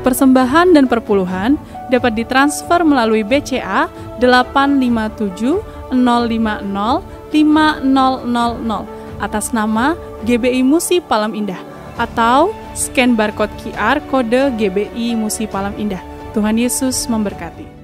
persembahan dan perpuluhan dapat ditransfer melalui BCA 857 050 5000 atas nama GBI Musi Palam Indah atau scan barcode QR kode GBI Musi Palam Indah. Tuhan Yesus memberkati.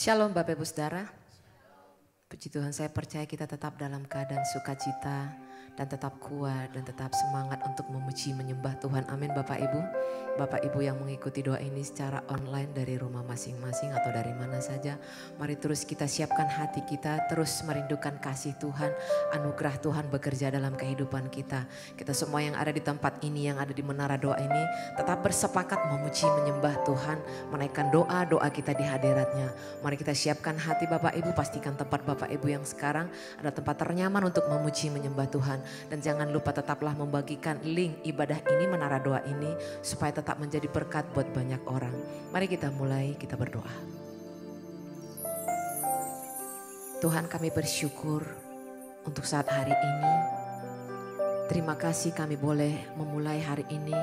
Shalom Bapak Ibu Saudara. Puji Tuhan, saya percaya kita tetap dalam keadaan sukacita dan tetap kuat dan tetap semangat untuk memuji menyembah Tuhan. Amin Bapak Ibu. Bapak Ibu yang mengikuti doa ini secara online dari rumah masing-masing atau dari mana saja. Mari terus kita siapkan hati kita, terus merindukan kasih Tuhan, anugerah Tuhan bekerja dalam kehidupan kita. Kita semua yang ada di tempat ini, yang ada di menara doa ini, tetap bersepakat memuji menyembah Tuhan, menaikkan doa-doa kita di hadiratnya. Mari kita siapkan hati Bapak Ibu, pastikan tempat Bapak Ibu yang sekarang ada tempat ternyaman untuk memuji menyembah Tuhan. Dan jangan lupa tetaplah membagikan link ibadah ini, menara doa ini, supaya tetap menjadi berkat buat banyak orang. Mari kita mulai, kita berdoa. Tuhan, kami bersyukur untuk saat hari ini. Terima kasih kami boleh memulai hari ini.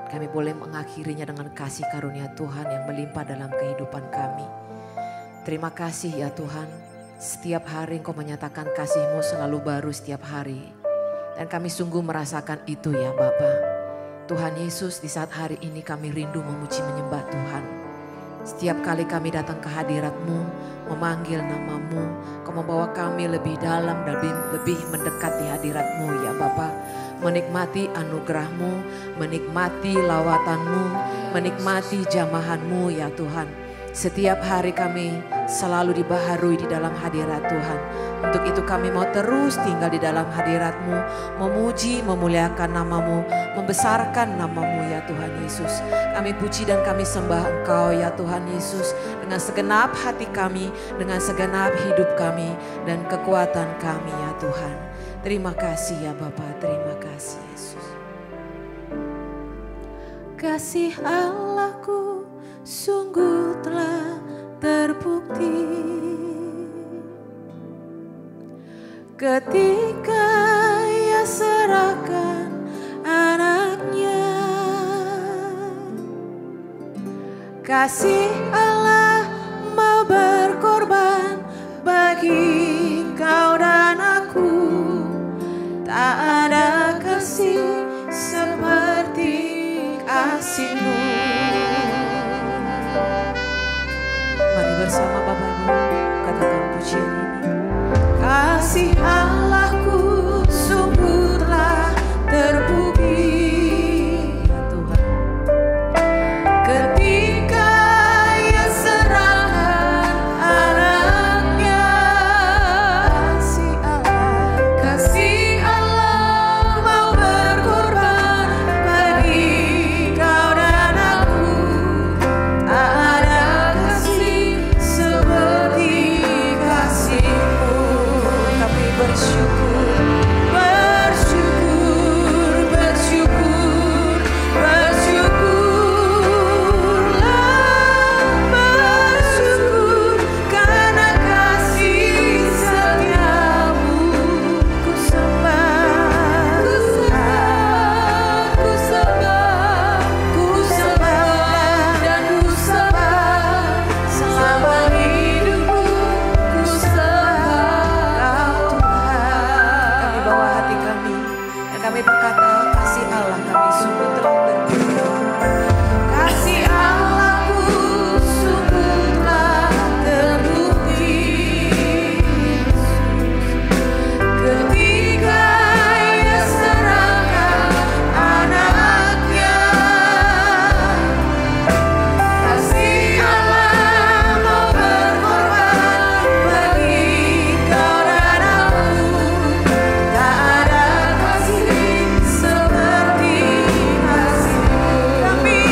Kami boleh mengakhirinya dengan kasih karunia Tuhan yang melimpah dalam kehidupan kami. Terima kasih ya Tuhan. Setiap hari Engkau menyatakan kasih-Mu selalu baru setiap hari. Dan kami sungguh merasakan itu ya Bapa. Tuhan Yesus, di saat hari ini kami rindu memuji menyembah Tuhan. Setiap kali kami datang ke hadirat-Mu, memanggil nama-Mu, Kau membawa kami lebih dalam dan lebih mendekat di hadirat-Mu ya Bapa. Menikmati anugerah-Mu, menikmati lawatan-Mu, menikmati jamahan-Mu ya Tuhan. Setiap hari kami selalu dibaharui di dalam hadirat Tuhan. Untuk itu kami mau terus tinggal di dalam hadirat-Mu, memuji, memuliakan nama-Mu, membesarkan nama-Mu ya Tuhan Yesus. Kami puji dan kami sembah Engkau ya Tuhan Yesus dengan segenap hati kami, dengan segenap hidup kami dan kekuatan kami ya Tuhan. Terima kasih ya Bapa, terima kasih Yesus. Kasih Allahku sungguh telah terbukti ketika Ia serahkan anaknya. Kasih Allah mau berkorban bagi kau dan aku. Tak ada kasih seperti kasih-Mu. Mari bersama Bapak Ibu katakan pujian ini. Kasih Allahku sungguh telah terbukti ya Tuhan. Ketika Ia serahkan anaknya. Kasih Allah boleh berkata, kasih Allah kami sungguh telah terbukti. Kasih Allahku sungguh telah terbukti. Ketika Ia serahkan anaknya, kasih Allah mau berkorban bagi kau dan aku. Tak ada kasih seperti kasih-Mu. Kami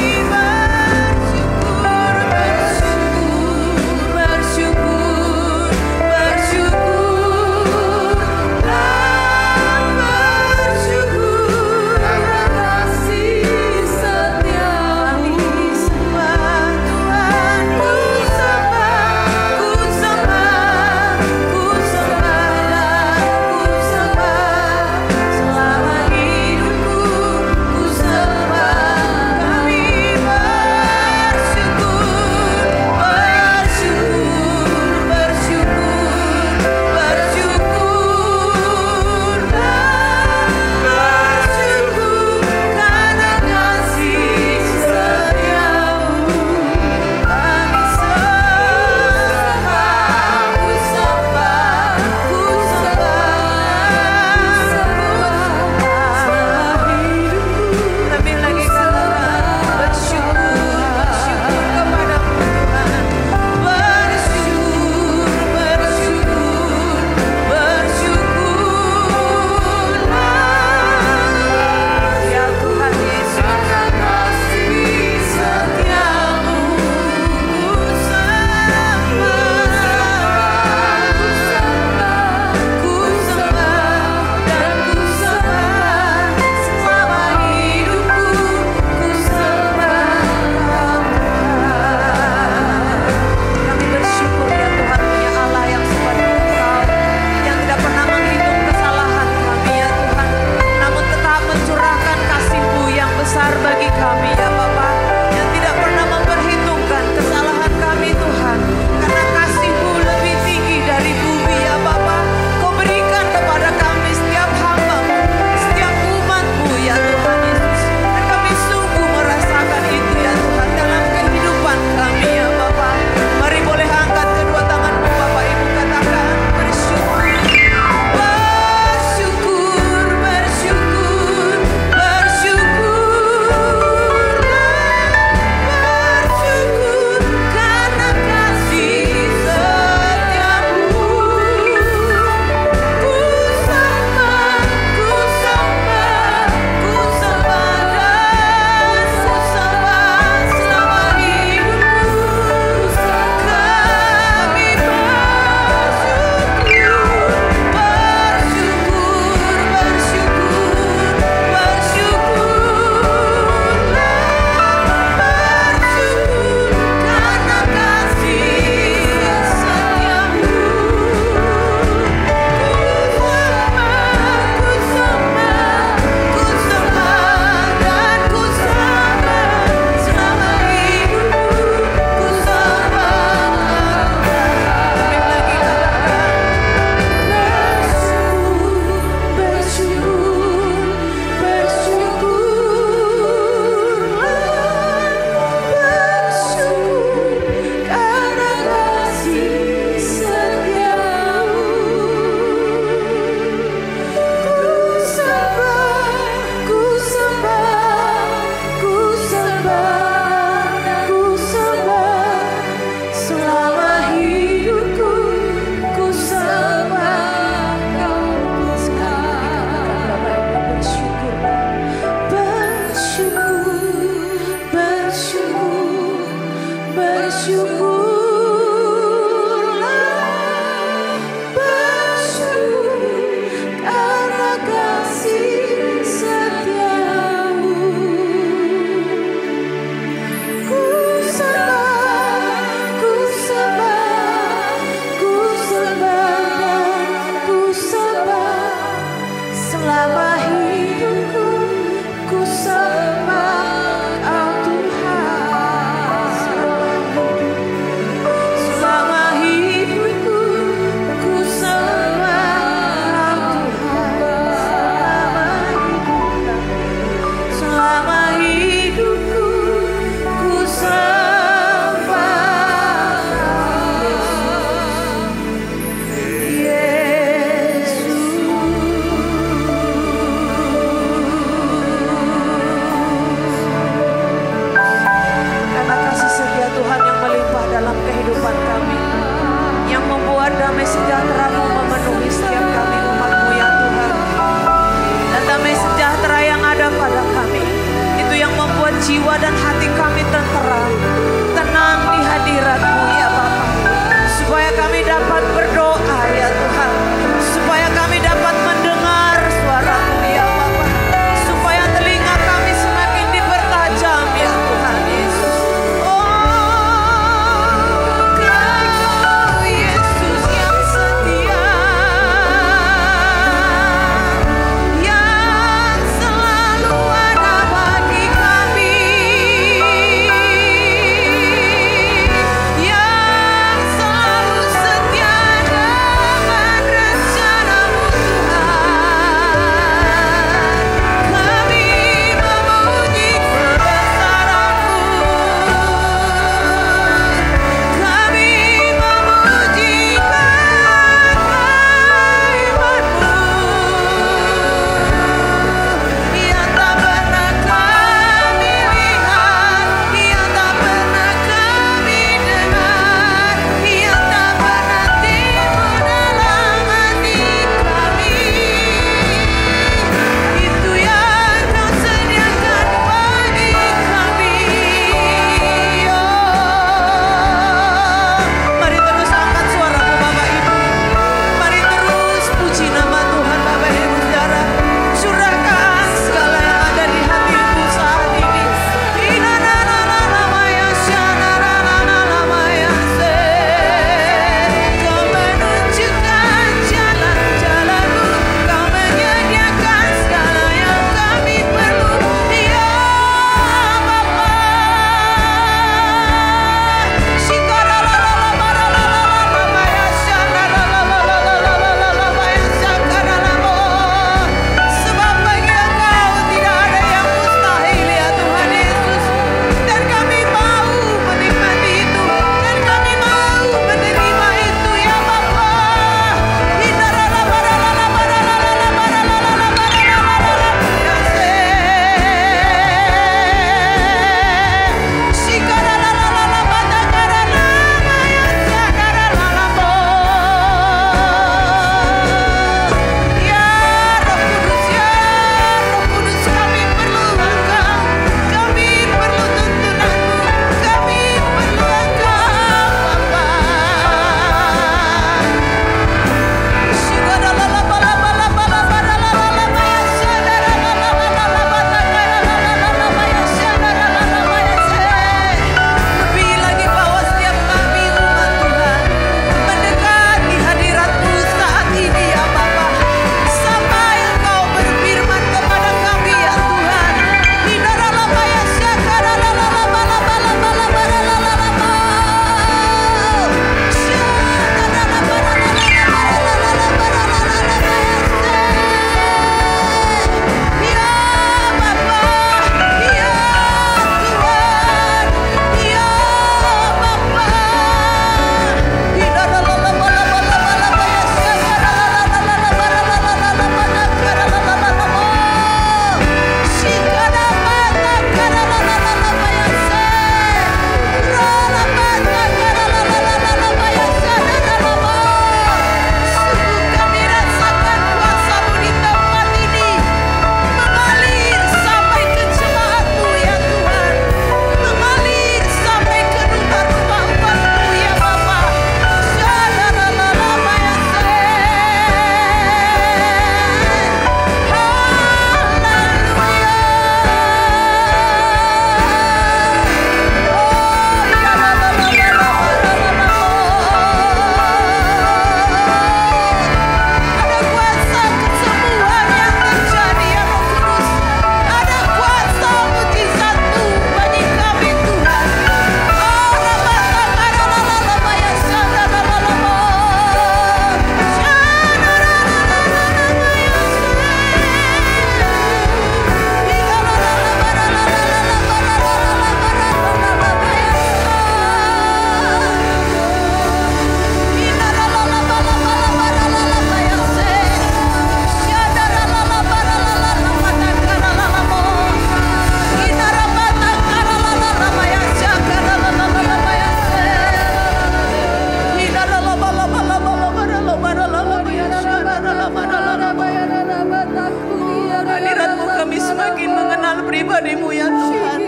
mengenal pribadi-Mu ya Tuhan.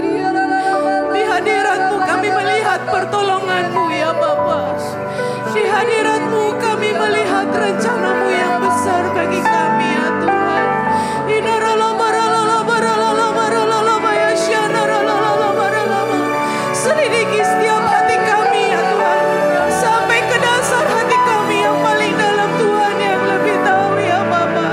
Di hadirat-Mu kami melihat pertolongan-Mu ya Bapa. Di hadirat-Mu kami melihat rencana-Mu yang besar bagi kami ya Tuhan. Selidiki setiap hati kami ya Tuhan, sampai ke dasar hati kami yang paling dalam, Tuhan yang lebih tahu ya Bapa.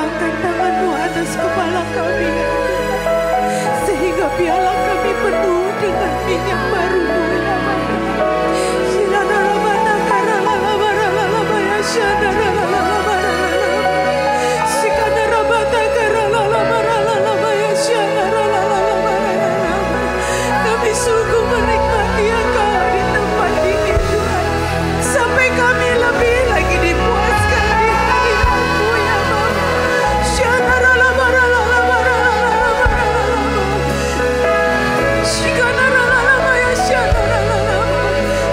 limpahkan tangan-Mu atas kepala kami ya Tuhan. Sehingga piala kami penuh dengan minyak baru-Mu ya Bapa. Kami sungguh menikmati Engkau di tempat ini Tuhan. Sampai kami lebih lagi dipuaskan di hadirat-Mu ya Bapa.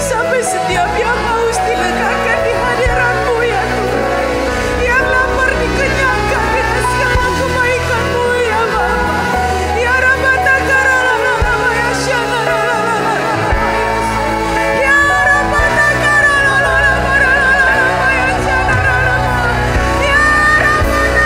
Sampai setiap yang haus dilegakan di hadirat-Mu ya Tuhan. Yang lapar dikenyangkan dengan segala kebaikan-Mu ya Bapa. Ya Rabata Karalala ya Shanaralala ya Rabata Karalala ya Shanaralala ya Rabata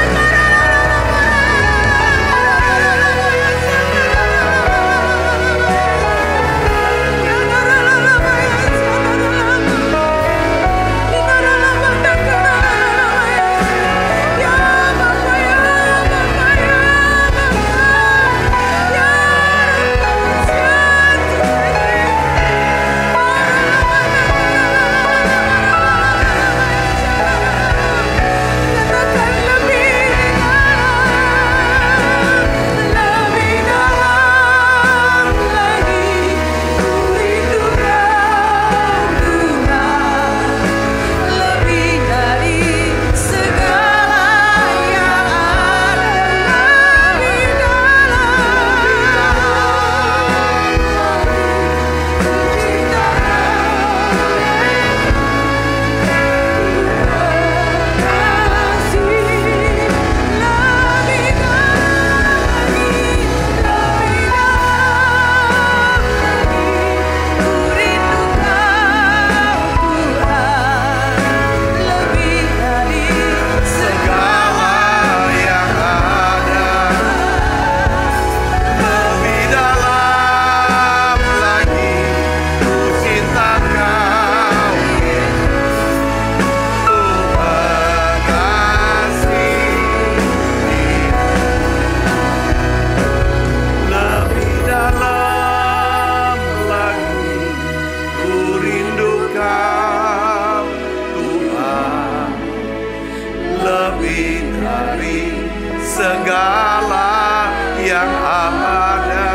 segala yang ada,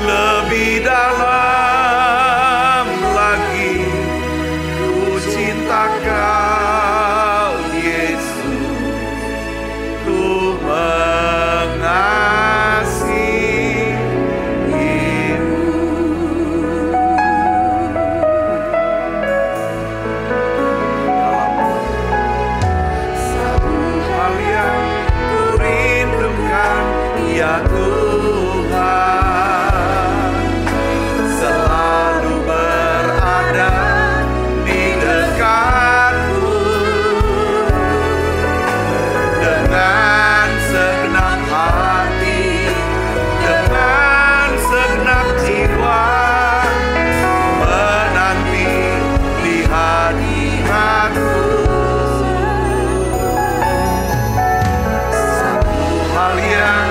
lebih dalam lagi ku cinta Kau Yesus, ku mengasihi-Mu. Ya Tuhan, selalu berada di dekatku dengan segenap hati, dengan segenap jiwa, menanti di hadirat-Mu. Satu hal yang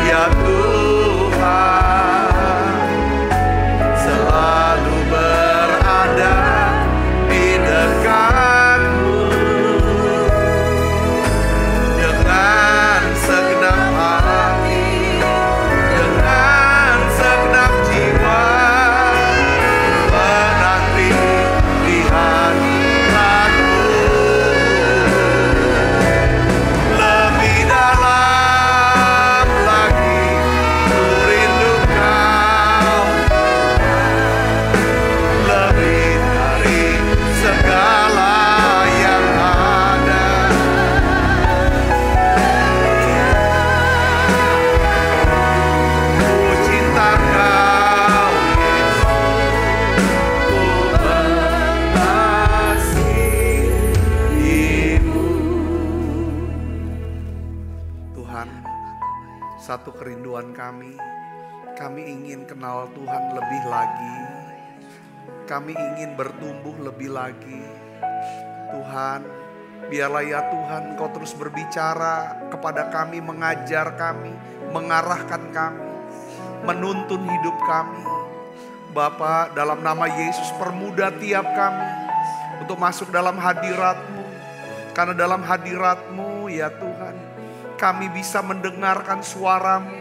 ya Tuhan, selalu berada di dekat-Mu dengan segenap hati, dengan segenap jiwa, menanti di hadirat-Mu. Lebih dalam lagi ku rindu Kau, lebih dari segala yang ada. Ku cinta Kau Yesus, ku mengasihi-Mu. Tuhan, satu kerinduan kami ingin kenal Tuhan lebih lagi. Kami ingin bertumbuh lebih lagi. Tuhan, biarlah ya Tuhan Engkau terus berbicara kepada kami, mengajar kami, mengarahkan kami, menuntun hidup kami. Bapa, dalam nama Yesus permudah tiap kami untuk masuk dalam hadirat-Mu. Karena dalam hadirat-Mu ya Tuhan, kami bisa mendengarkan suara-Mu.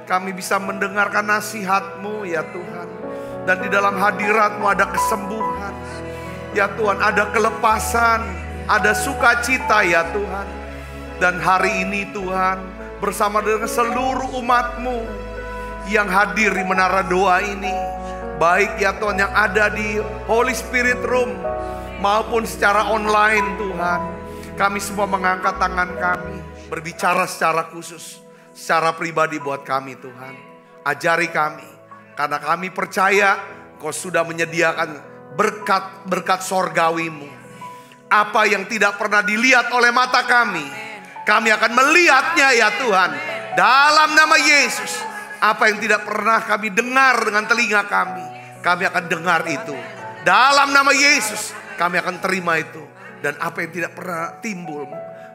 Kami bisa mendengarkan nasihat-Mu ya Tuhan. Dan di dalam hadirat-Mu ada kesembuhan. Ya Tuhan, ada kelepasan, ada sukacita ya Tuhan. Dan hari ini Tuhan, bersama dengan seluruh umat-Mu yang hadir di menara doa ini, baik ya Tuhan yang ada di Holy Spirit Room maupun secara online Tuhan, kami semua mengangkat tangan kami, berbicara secara khusus, secara pribadi buat kami Tuhan. Ajari kami, karena kami percaya Kau sudah menyediakan berkat-berkat sorgawi-Mu. Apa yang tidak pernah dilihat oleh mata kami akan melihatnya ya Tuhan. Dalam nama Yesus. Apa yang tidak pernah kami dengar dengan telinga kami akan dengar itu. Dalam nama Yesus kami akan terima itu. Dan apa yang tidak pernah timbul,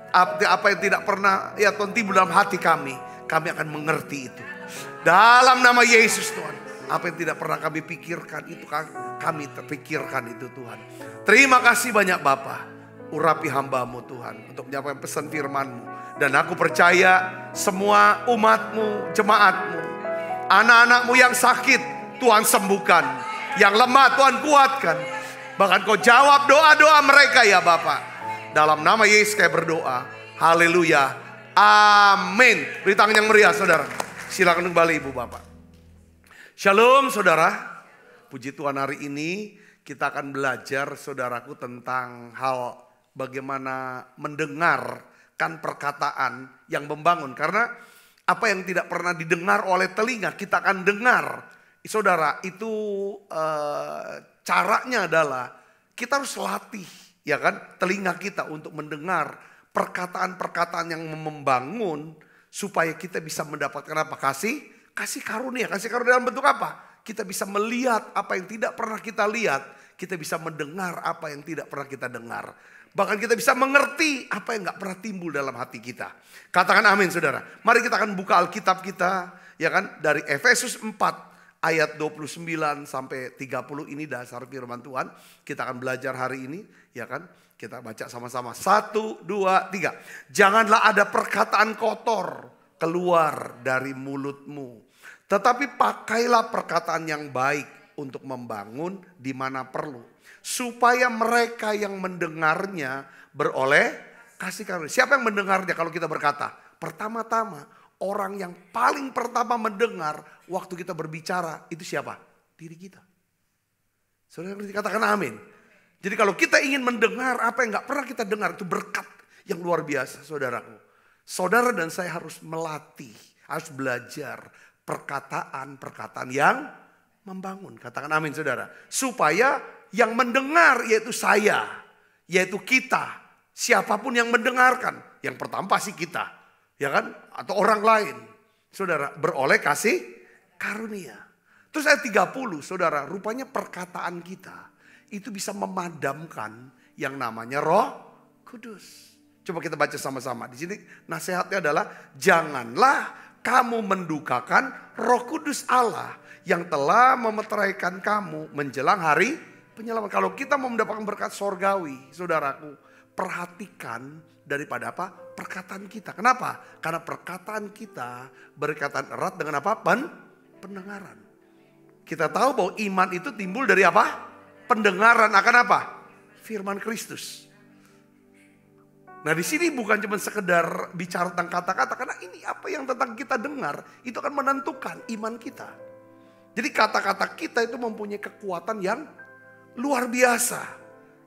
apa yang tidak pernah ya Tuhan timbul dalam hati kami akan mengerti itu. Dalam nama Yesus Tuhan. Apa yang tidak pernah kami pikirkan itu kami terpikirkan itu Tuhan. Terima kasih banyak Bapa. Urapi hamba-Mu Tuhan untuk menyampaikan pesan firman-Mu. Dan aku percaya semua umat-Mu, jemaat-Mu, anak-anak-Mu yang sakit Tuhan sembuhkan. Yang lemah Tuhan kuatkan. Bahkan Kau jawab doa-doa mereka ya Bapa. Dalam nama Yesus saya berdoa. Haleluya. Amin. Beri tangan yang meriah saudara. Silakan kembali Ibu Bapak. Shalom saudara. Puji Tuhan, hari ini kita akan belajar saudaraku tentang hal bagaimana mendengarkan perkataan yang membangun. Karena apa yang tidak pernah didengar oleh telinga kita akan dengar. Saudara, itu caranya adalah kita harus latih ya kan telinga kita untuk mendengar perkataan-perkataan yang membangun supaya kita bisa mendapatkan apa? Kasih karunia. Kasih karunia dalam bentuk apa? Kita bisa melihat apa yang tidak pernah kita lihat. Kita bisa mendengar apa yang tidak pernah kita dengar. Bahkan kita bisa mengerti apa yang gak pernah timbul dalam hati kita. Katakan amin saudara. Mari kita akan buka Alkitab kita ya kan dari Efesus 4 ayat 29 sampai 30 ini dasar firman Tuhan. Kita akan belajar hari ini ya kan. Kita baca sama-sama. 1, 2, 3. Janganlah ada perkataan kotor keluar dari mulutmu. Tetapi pakailah perkataan yang baik untuk membangun di mana perlu. Supaya mereka yang mendengarnya beroleh kasih karunia. Siapa yang mendengarnya kalau kita berkata? Pertama-tama orang yang paling pertama mendengar waktu kita berbicara itu siapa? Diri kita. Saudara katakan amin. Jadi kalau kita ingin mendengar apa yang gak pernah kita dengar itu berkat yang luar biasa saudaraku. Saudara dan saya harus melatih, harus belajar perkataan-perkataan yang membangun. Katakan amin saudara. Supaya yang mendengar yaitu saya, yaitu kita. Siapapun yang mendengarkan. Yang pertama pasti kita. Ya kan? Atau orang lain. Saudara beroleh kasih karunia. Terus ayat 30 saudara. Rupanya perkataan kita itu bisa memadamkan yang namanya Roh Kudus. Coba kita baca sama-sama. Di sini nasihatnya adalah janganlah kamu mendukakan Roh Kudus Allah yang telah memeteraikan kamu menjelang hari penyelamat. Kalau kita mau mendapatkan berkat sorgawi, saudaraku, perhatikan daripada apa? Perkataan kita. Kenapa? Karena perkataan kita berkaitan erat dengan apa? Pendengaran. Kita tahu bahwa iman itu timbul dari apa? Pendengaran akan apa? Firman Kristus. Nah di sini bukan cuma sekedar bicara tentang kata-kata, karena ini apa yang tentang kita dengar itu akan menentukan iman kita. Jadi kata-kata kita itu mempunyai kekuatan yang luar biasa.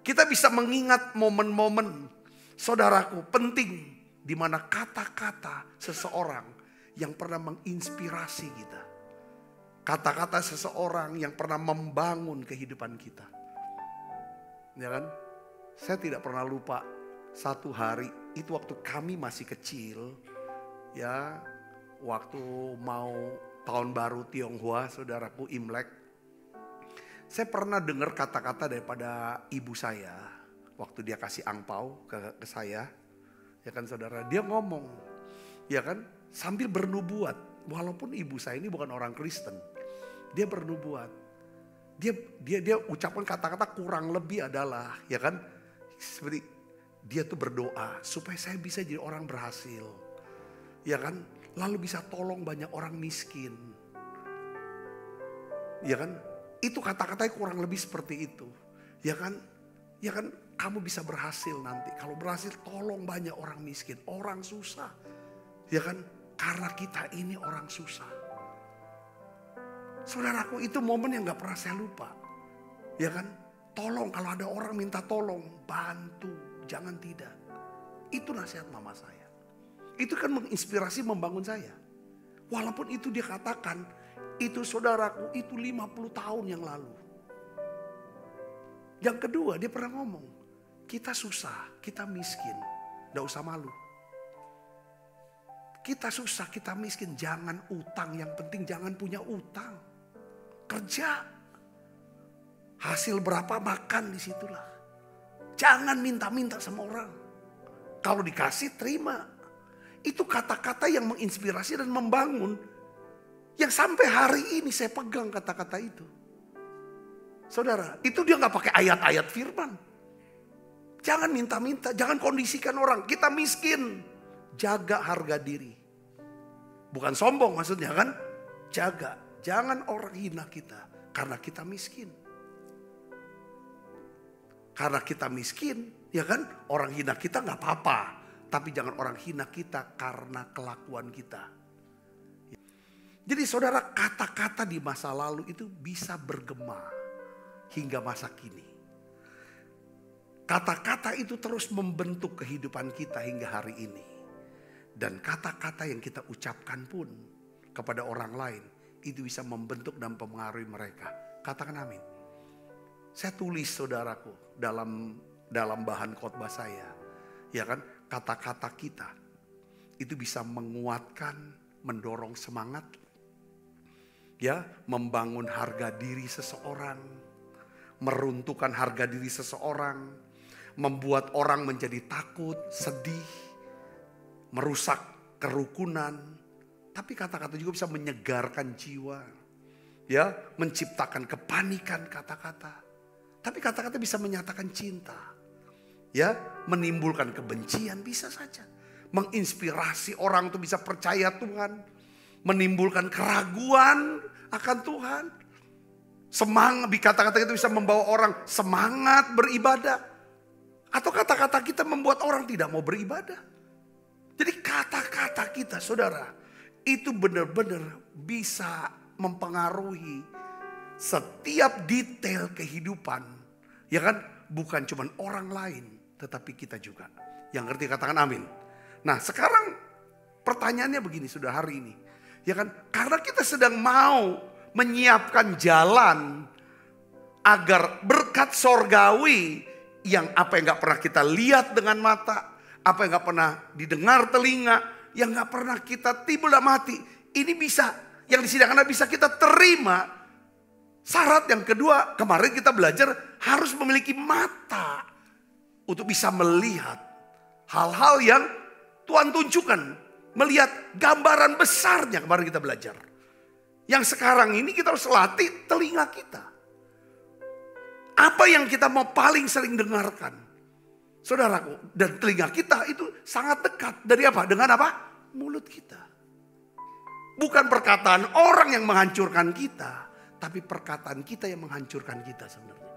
Kita bisa mengingat momen-momen saudaraku penting di mana kata-kata seseorang yang pernah menginspirasi kita. Kata-kata seseorang yang pernah membangun kehidupan kita. Ya kan? Saya tidak pernah lupa. Satu hari itu waktu kami masih kecil ya, waktu mau tahun baru Tionghoa saudaraku Imlek, saya pernah dengar kata-kata daripada ibu saya. waktu dia kasih angpau ke saya, ya kan saudara, dia ngomong, ya kan, sambil bernubuat. Walaupun ibu saya ini bukan orang Kristen, dia bernubuat. Dia ucapan kata-kata kurang lebih adalah, ya kan, seperti dia tuh berdoa supaya saya bisa jadi orang berhasil, ya kan, lalu bisa tolong banyak orang miskin, ya kan, itu kata-katanya kurang lebih seperti itu, ya kan, kamu bisa berhasil nanti, kalau berhasil tolong banyak orang miskin, orang susah, ya kan, karena kita ini orang susah. Saudaraku, itu momen yang gak pernah saya lupa, ya kan, tolong kalau ada orang minta tolong, bantu, jangan tidak. Itu nasihat mama saya. Itu kan menginspirasi, membangun saya. Walaupun itu dia katakan, itu saudaraku, itu 50 tahun yang lalu. Yang kedua, dia pernah ngomong, kita susah, kita miskin, gak usah malu. Kita susah, kita miskin, jangan utang, yang penting jangan punya utang. Kerja, hasil berapa makan disitulah. Jangan minta-minta sama orang. Kalau dikasih terima. Itu kata-kata yang menginspirasi dan membangun. Yang sampai hari ini saya pegang kata-kata itu. Saudara, itu dia gak pakai ayat-ayat firman. Jangan minta-minta, jangan kondisikan orang. Kita miskin, jaga harga diri. Bukan sombong maksudnya kan. Jaga, jangan orang hina kita karena kita miskin. Karena kita miskin, ya kan, orang hina kita gak apa-apa. Tapi jangan orang hina kita karena kelakuan kita. Jadi saudara, kata-kata di masa lalu itu bisa bergema hingga masa kini. Kata-kata itu terus membentuk kehidupan kita hingga hari ini. Dan kata-kata yang kita ucapkan pun kepada orang lain itu bisa membentuk dan mempengaruhi mereka. Katakan amin. Saya tulis saudaraku dalam bahan khotbah saya, ya kan, kata-kata kita itu bisa menguatkan, mendorong semangat, ya, membangun harga diri seseorang, meruntuhkan harga diri seseorang, membuat orang menjadi takut, sedih, merusak kerukunan. Tapi kata-kata juga bisa menyegarkan jiwa, ya, menciptakan kepanikan kata-kata. Tapi kata-kata bisa menyatakan cinta, ya, menimbulkan kebencian bisa saja, menginspirasi orang untuk bisa percaya Tuhan, menimbulkan keraguan akan Tuhan. Semangat, kata-kata itu bisa membawa orang semangat beribadah, atau kata-kata kita membuat orang tidak mau beribadah. Jadi kata-kata kita, saudara, itu benar-benar bisa mempengaruhi setiap detail kehidupan, ya kan, bukan cuma orang lain, tetapi kita juga. Yang ngerti katakan amin. Nah sekarang pertanyaannya begini sudah hari ini, ya kan, karena kita sedang mau menyiapkan jalan agar berkat sorgawi yang apa yang gak pernah kita lihat dengan mata, apa yang gak pernah didengar telinga, yang gak pernah kita timbul dalam hati, ini bisa, yang disediakan bisa kita terima. Syarat yang kedua, kemarin kita belajar harus memiliki mata untuk bisa melihat hal-hal yang Tuhan tunjukkan. Melihat gambaran besarnya, kemarin kita belajar. Yang sekarang ini kita harus latih telinga kita. Apa yang kita mau paling sering dengarkan? Saudaraku, dan telinga kita itu sangat dekat. Dari apa? Dengan apa? Mulut kita. Bukan perkataan orang yang menghancurkan kita, tapi perkataan kita yang menghancurkan kita sebenarnya.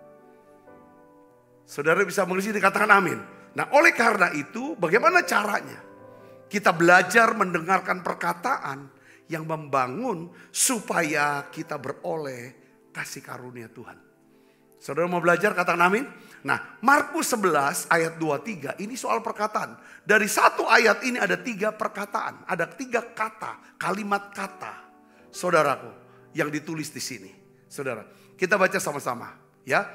Saudara bisa mengerti, dikatakan amin. Nah oleh karena itu bagaimana caranya? Kita belajar mendengarkan perkataan yang membangun supaya kita beroleh kasih karunia Tuhan. Saudara mau belajar, katakan amin. Nah Markus 11 ayat 23 ini soal perkataan. Dari satu ayat ini ada 3 perkataan. Ada 3 kata, kalimat kata. Saudaraku, yang ditulis di sini. Saudara, kita baca sama-sama, ya.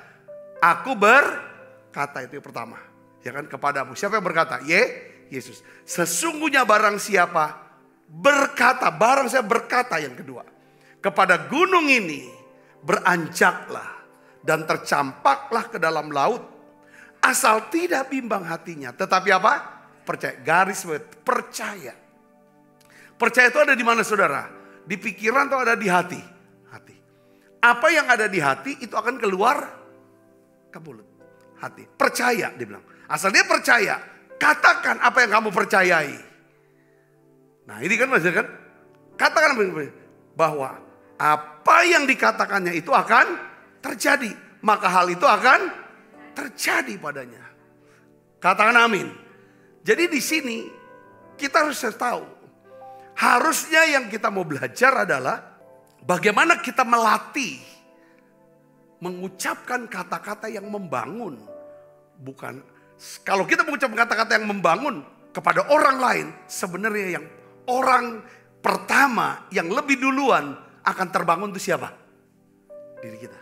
Aku berkata, itu yang pertama, ya kan, kepadamu. Siapa yang berkata? Yesus. Sesungguhnya barang siapa berkata, barang saya berkata yang kedua, kepada gunung ini beranjaklah dan tercampaklah ke dalam laut, asal tidak bimbang hatinya. Tetapi apa? Percaya. Garis bawah, percaya. Percaya itu ada di mana saudara? Di pikiran atau ada di hati? Hati. Apa yang ada di hati itu akan keluar ke mulut. Hati. Percaya dia bilang. Asal dia percaya, katakan apa yang kamu percayai. Nah ini kan maksudnya kan. Katakan bahwa apa yang dikatakannya itu akan terjadi. Maka hal itu akan terjadi padanya. Katakan amin. Jadi di sini kita harus tahu. Harusnya yang kita mau belajar adalah bagaimana kita melatih mengucapkan kata-kata yang membangun. Bukan, kalau kita mengucapkan kata-kata yang membangun kepada orang lain, sebenarnya yang orang pertama yang lebih duluan akan terbangun itu siapa? Diri kita.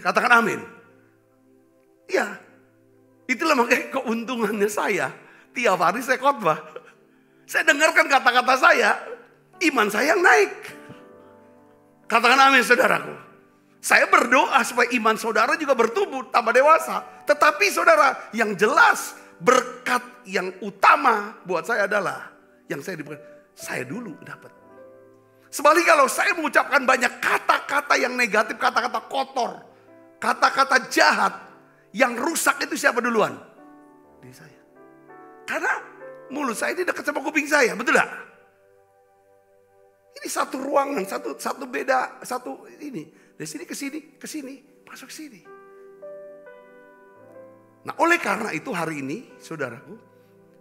Katakan amin. Ya, itulah makanya keuntungannya saya. Tiap hari saya khotbah. Saya dengarkan kata-kata saya, iman saya yang naik. Katakan amin saudaraku. Saya berdoa supaya iman saudara juga bertumbuh, tambah dewasa. Tetapi saudara, yang jelas berkat yang utama buat saya adalah yang saya diberikan. Saya dulu dapat. Sebaliknya kalau saya mengucapkan banyak kata-kata yang negatif, kata-kata kotor, kata-kata jahat, yang rusak itu siapa duluan? Diri saya. Karena mulut saya ini dekat sama kuping saya, betul gak? Ini satu ruangan, satu beda, satu ini. Dari sini ke sini, masuk ke sini. Nah oleh karena itu hari ini, saudaraku,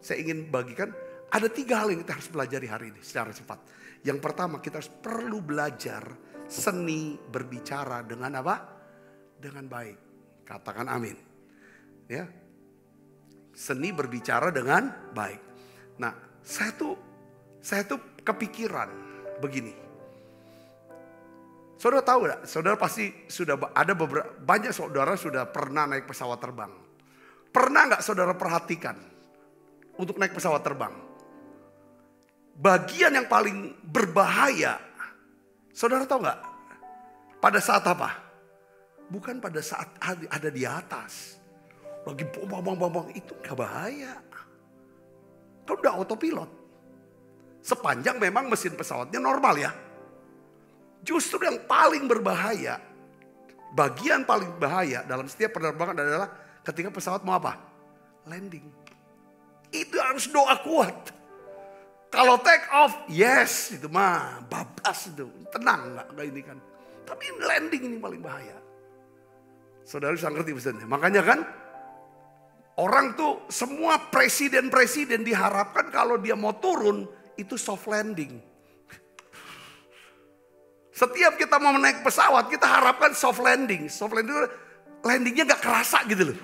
saya ingin bagikan ada 3 hal yang kita harus pelajari hari ini secara cepat. Yang pertama kita harus perlu belajar seni berbicara dengan apa? Dengan baik. Katakan amin. Ya, seni berbicara dengan baik. Nah, saya tuh kepikiran begini. Saudara tahu gak? Saudara pasti sudah ada banyak saudara sudah pernah naik pesawat terbang. Pernah gak saudara perhatikan untuk naik pesawat terbang? Bagian yang paling berbahaya, saudara tahu gak? Pada saat apa? Bukan pada saat ada di atas. Lagi bang, itu gak bahaya. Kan udah autopilot. Sepanjang memang mesin pesawatnya normal ya. Justru yang paling berbahaya, bagian paling bahaya dalam setiap penerbangan adalah ketika pesawat mau apa? Landing. Itu harus doa kuat. Kalau take off, yes, itu mah bablas itu. Tenang enggak ini kan. Tapi landing ini paling bahaya. Saudara bisa ngerti maksudnya. Makanya kan orang tuh semua presiden-presiden diharapkan kalau dia mau turun itu soft landing. Setiap kita mau naik pesawat kita harapkan soft landing. Soft landing landingnya gak kerasa gitu loh.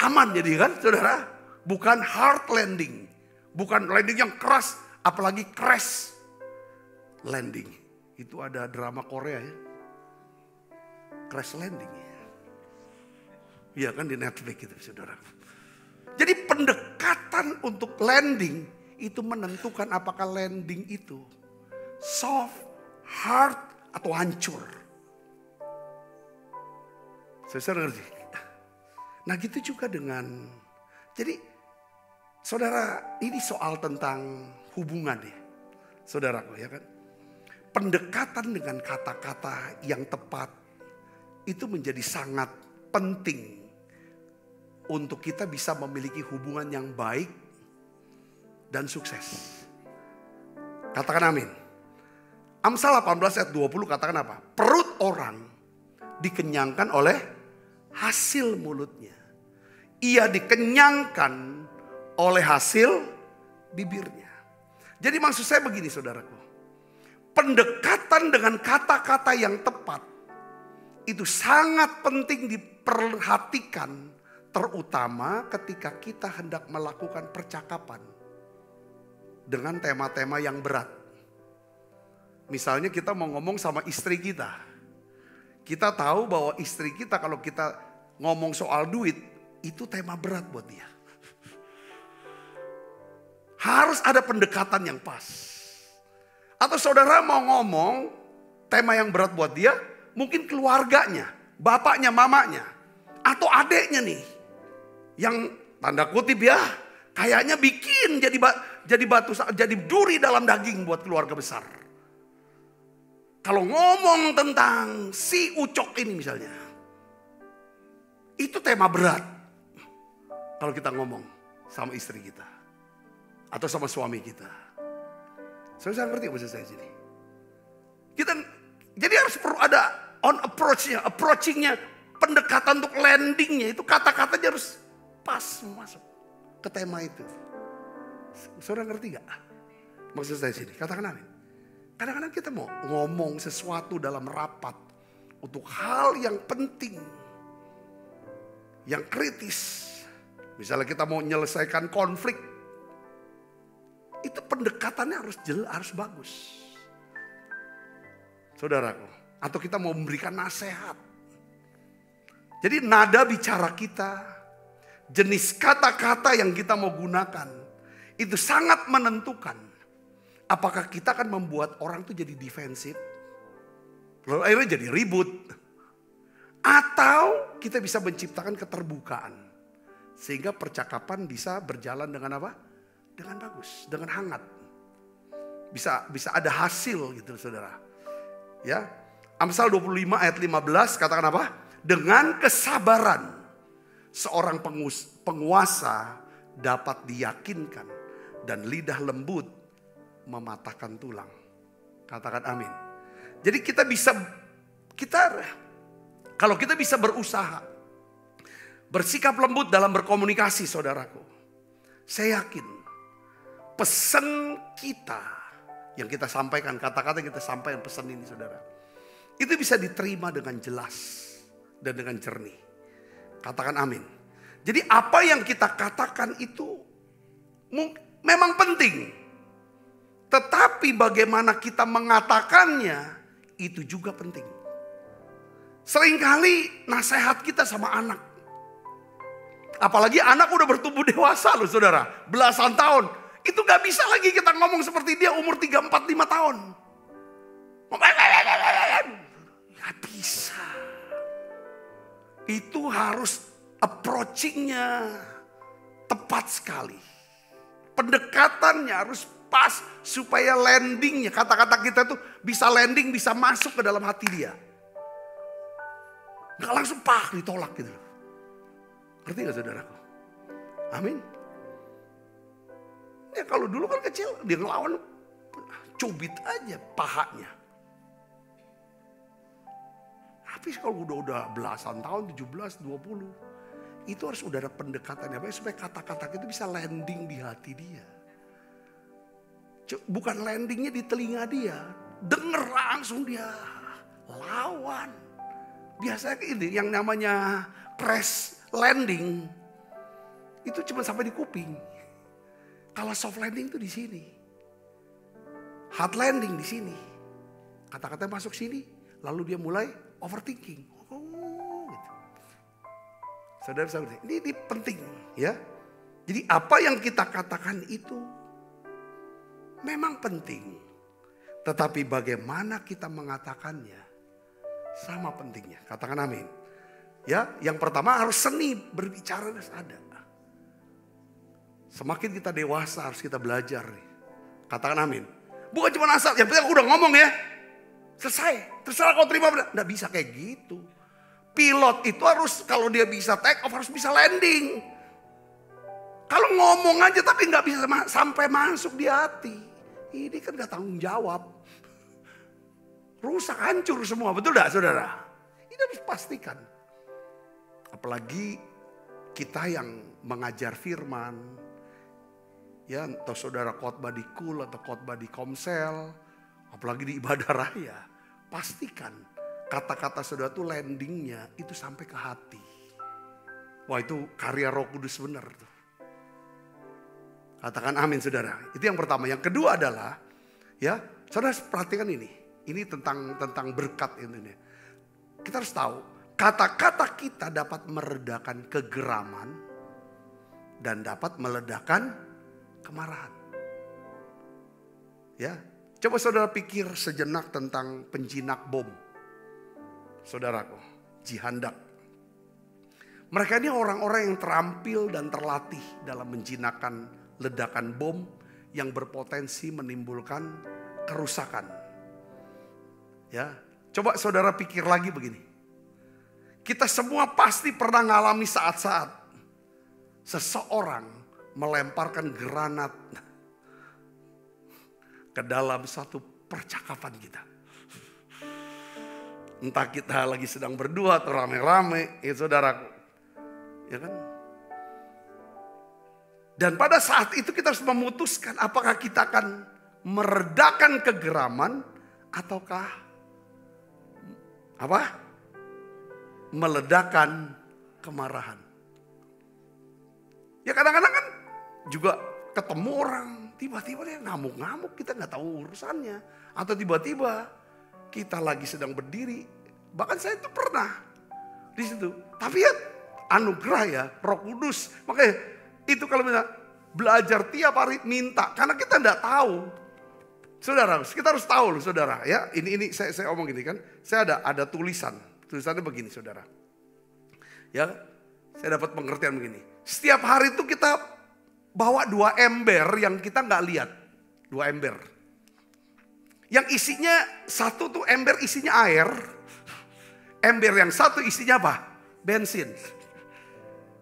Aman jadi kan saudara. Bukan hard landing. Bukan landing yang keras. Apalagi crash landing. Itu ada drama Korea ya. Crash landing. Iya kan di Netflix gitu saudara. Jadi pendekatan untuk landing itu menentukan apakah landing itu soft, hard, atau hancur. Saya ngerti. Nah gitu juga dengan, jadi saudara ini soal tentang hubungan ya. Saudaraku ya kan. Pendekatan dengan kata-kata yang tepat itu menjadi sangat penting untuk kita bisa memiliki hubungan yang baik dan sukses. Katakan amin. Amsal 18 ayat 20 katakan apa? Perut orang dikenyangkan oleh hasil mulutnya. Ia dikenyangkan oleh hasil bibirnya. Jadi maksud saya begini saudaraku. Pendekatan dengan kata-kata yang tepat itu sangat penting diperhatikan. Terutama ketika kita hendak melakukan percakapan dengan tema-tema yang berat. Misalnya kita mau ngomong sama istri kita. Kita tahu bahwa istri kita kalau kita ngomong soal duit, itu tema berat buat dia. Harus ada pendekatan yang pas. Atau saudara mau ngomong tema yang berat buat dia, mungkin keluarganya, bapaknya, mamanya. atau adeknya nih yang tanda kutip ya kayaknya bikin jadi batu, jadi duri dalam daging buat keluarga besar. Kalau ngomong tentang si Ucok ini misalnya, itu tema berat. Kalau kita ngomong sama istri kita atau sama suami kita. Saya ngerti maksud saya sini. Jadi harus perlu ada on approachingnya, pendekatan untuk landingnya itu kata-katanya harus pas masuk ke tema itu. Saudara ngerti gak? Maksud saya sini, katakan amin. Kadang-kadang kita mau ngomong sesuatu dalam rapat untuk hal yang penting, yang kritis. Misalnya kita mau menyelesaikan konflik, itu pendekatannya harus bagus. Saudaraku, atau kita mau memberikan nasihat. Jadi nada bicara kita, jenis kata-kata yang kita mau gunakan, itu sangat menentukan. Apakah kita akan membuat orang itu jadi defensif, lalu akhirnya jadi ribut. Atau kita bisa menciptakan keterbukaan. Sehingga percakapan bisa berjalan dengan apa? Dengan bagus, dengan hangat. Bisa ada hasil gitu saudara. Ya, Amsal 25 ayat 15 katakan apa? Dengan kesabaran seorang penguasa dapat diyakinkan dan lidah lembut mematahkan tulang. Katakan amin. Jadi kalau kita bisa berusaha bersikap lembut dalam berkomunikasi saudaraku, saya yakin pesan kita yang kita sampaikan, kata-kata yang kita sampaikan, pesan ini saudara, itu bisa diterima dengan jelas dan dengan jernih. Katakan amin. Jadi apa yang kita katakan itu memang penting. Tetapi bagaimana kita mengatakannya itu juga penting. Seringkali nasihat kita sama anak. Apalagi anak udah bertumbuh dewasa loh saudara. Belasan tahun. Itu gak bisa lagi kita ngomong seperti dia umur 3, 4, 5 tahun. Gak bisa. Itu harus approachingnya tepat sekali. Pendekatannya harus pas supaya landingnya, kata-kata kita tuh bisa landing, bisa masuk ke dalam hati dia. Gak langsung ditolak gitu. Ngerti gak saudaraku? Amin. Ya kalau dulu kan kecil, dia ngelawan cubit aja pahanya. Tapi kalau udah belasan tahun, 17, 20, itu harus udah ada pendekatannya supaya kata-kata itu bisa landing di hati dia. Bukan landingnya di telinga dia, denger langsung dia lawan. Biasanya ini yang namanya press landing itu cuma sampai di kuping. Kalau soft landing itu di sini, hard landing di sini. Kata-kata masuk sini, lalu dia mulai overthinking. Gitu. Saudara-saudara, ini penting ya. Jadi apa yang kita katakan itu memang penting, tetapi bagaimana kita mengatakannya sama pentingnya. Katakan amin. Ya, yang pertama harus seni berbicara harus ada. Semakin kita dewasa harus kita belajar nih. Katakan amin. Bukan cuma asal, yang penting aku udah ngomong ya. Selesai, terserah kau terima. Nggak bisa kayak gitu. Pilot itu harus kalau dia bisa take off harus bisa landing. Kalau ngomong aja tapi nggak bisa sampai masuk di hati. Ini kan gak tanggung jawab. Rusak, hancur semua. Betul gak saudara? Ini harus pastikan. Apalagi kita yang mengajar firman. Ya, atau saudara khotbah di KUL atau khotbah di Komsel. Apalagi di ibadah raya. Pastikan kata-kata saudara itu landingnya itu sampai ke hati. Wah, itu karya Roh Kudus benar tuh. Katakan amin saudara. Itu yang pertama. Yang kedua adalah, ya saudara perhatikan ini. Ini tentang berkat ini. Kita harus tahu, kata-kata kita dapat meredakan kegeraman dan dapat meledakan kemarahan. Ya, coba saudara pikir sejenak tentang penjinak bom. Saudaraku, jihandak. Mereka ini orang-orang yang terampil dan terlatih dalam menjinakkan ledakan bom yang berpotensi menimbulkan kerusakan. Ya, coba saudara pikir lagi begini. Kita semua pasti pernah mengalami saat-saat seseorang melemparkan granat ke dalam satu percakapan kita. Entah kita lagi sedang berdua atau rame-rame, saudaraku. Ya kan? Dan pada saat itu kita harus memutuskan apakah kita akan meredakan kegeraman ataukah meledakan kemarahan. Ya kadang-kadang kan juga ketemu orang, tiba-tiba dia ngamuk-ngamuk, kita nggak tahu urusannya. Atau tiba-tiba kita lagi sedang berdiri, bahkan saya itu pernah di situ. Tapi ya anugerah ya, Roh Kudus. Makanya itu kalau misalnya belajar tiap hari minta, karena kita enggak tahu. Saudara, kita harus tahu loh saudara ya. Ini saya omong gini kan, saya ada tulisannya begini saudara. Ya, saya dapat pengertian begini. Setiap hari itu kita bawa 2 ember yang kita nggak lihat, 2 ember. Yang isinya satu tuh ember isinya air, ember yang satu isinya apa? Bensin.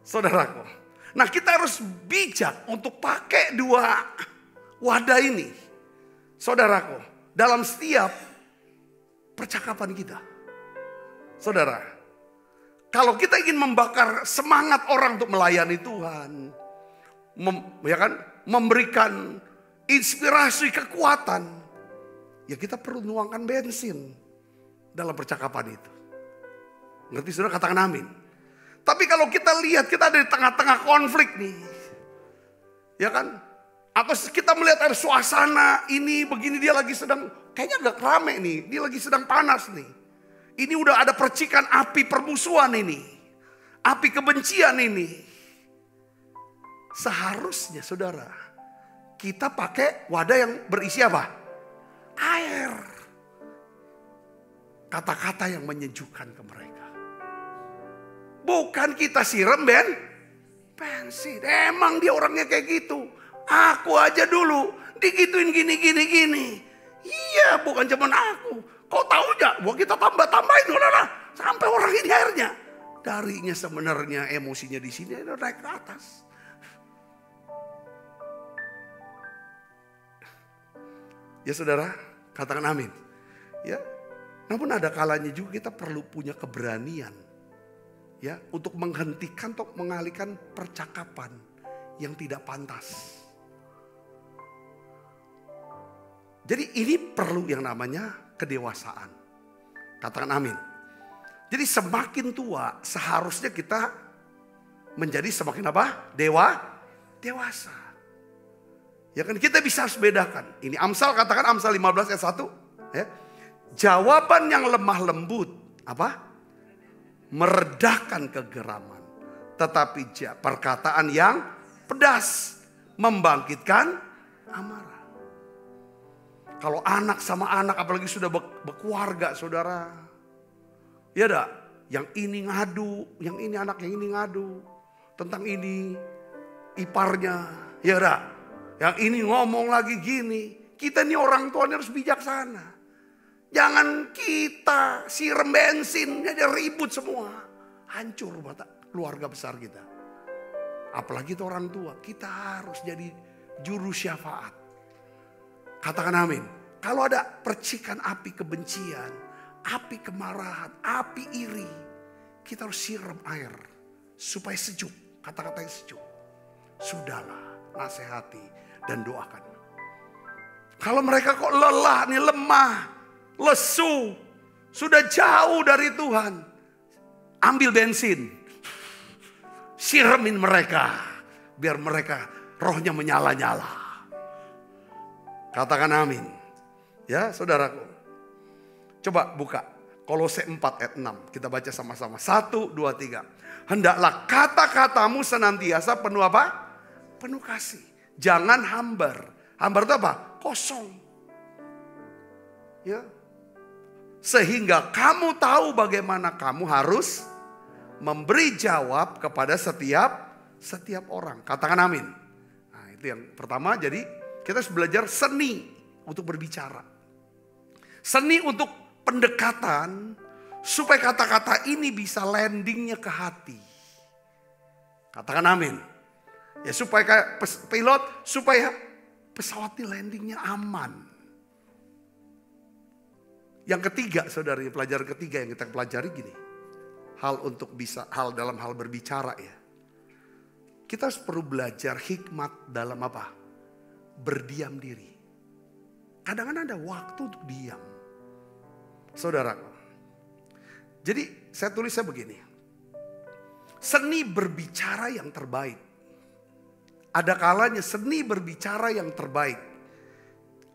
Saudaraku. Nah kita harus bijak untuk pakai 2 wadah ini. Saudaraku. Dalam setiap percakapan kita. Saudara. Kalau kita ingin membakar semangat orang untuk melayani Tuhan. Memberikan inspirasi, kekuatan. Ya kita perlu nuangkan bensin dalam percakapan itu. Ngerti saudara, katakan amin. Tapi kalau kita lihat kita ada di tengah-tengah konflik nih. Ya kan? Atau kita melihat ada suasana ini begini, dia lagi sedang, kayaknya agak rame nih. Dia lagi sedang panas nih. Ini udah ada percikan api permusuhan ini. Api kebencian ini. Seharusnya saudara, kita pakai wadah yang berisi apa? Air. Kata-kata yang menyejukkan ke mereka. Bukan kita siram bensin. Emang dia orangnya kayak gitu. Aku aja dulu digituin gini. Iya, bukan cuman aku. Kau tahu gak? Bahwa kita tambahin udah sampai orang ini akhirnya. Darinya sebenarnya emosinya di sini udah naik ke atas. Ya saudara, katakan amin. Ya, namun ada kalanya juga kita perlu punya keberanian. Ya, untuk menghentikan atau mengalihkan percakapan yang tidak pantas. Jadi ini perlu yang namanya kedewasaan. Katakan amin. Jadi semakin tua seharusnya kita menjadi semakin apa? Dewasa. Ya kan kita bisa harus bedakan. Ini Amsal, katakan Amsal 15 ayat 1. Ya. Jawaban yang lemah lembut apa? Meredakan kegeraman. Tetapi perkataan yang pedas membangkitkan amarah. Kalau anak sama anak apalagi sudah berkeluarga saudara. Ya dah, yang ini ngadu, yang ini anak yang ini ngadu. Tentang ini iparnya. Ya dah, yang ini ngomong lagi gini. Kita nih orang tua harus bijaksana. Jangan kita siram bensin, jadi ribut semua. Hancur keluarga besar kita. Apalagi itu orang tua, kita harus jadi juru syafaat. Katakan amin. Kalau ada percikan api kebencian, api kemarahan, api iri, kita harus siram air supaya sejuk. Kata-katanya sejuk. Sudahlah, nasihati dan doakan. Kalau mereka kok lelah, nih lemah, lesu, sudah jauh dari Tuhan, ambil bensin, siramin mereka, biar mereka rohnya menyala-nyala. Katakan amin. Ya saudaraku. Coba buka Kolose 4 ayat 6. Kita baca sama-sama. 1, 2, 3. Hendaklah kata-katamu senantiasa penuh apa? Penuh kasih. Jangan hambar. Hambar itu apa? Kosong. Ya. Sehingga kamu tahu bagaimana kamu harus memberi jawab kepada setiap orang. Katakan amin. Nah, itu yang pertama. Jadi kita harus belajar seni untuk berbicara. Seni untuk pendekatan supaya kata-kata ini bisa landingnya ke hati. Katakan amin. Ya supaya kayak pilot, supaya pesawat ini landingnya aman. Yang ketiga, saudara, pelajaran ketiga yang kita pelajari gini. Hal dalam hal berbicara ya. Kita harus perlu belajar hikmat dalam apa? Berdiam diri. Kadang-kadang ada waktu untuk diam. Saudara. Jadi saya tulisnya begini. Seni berbicara yang terbaik. Ada kalanya seni berbicara yang terbaik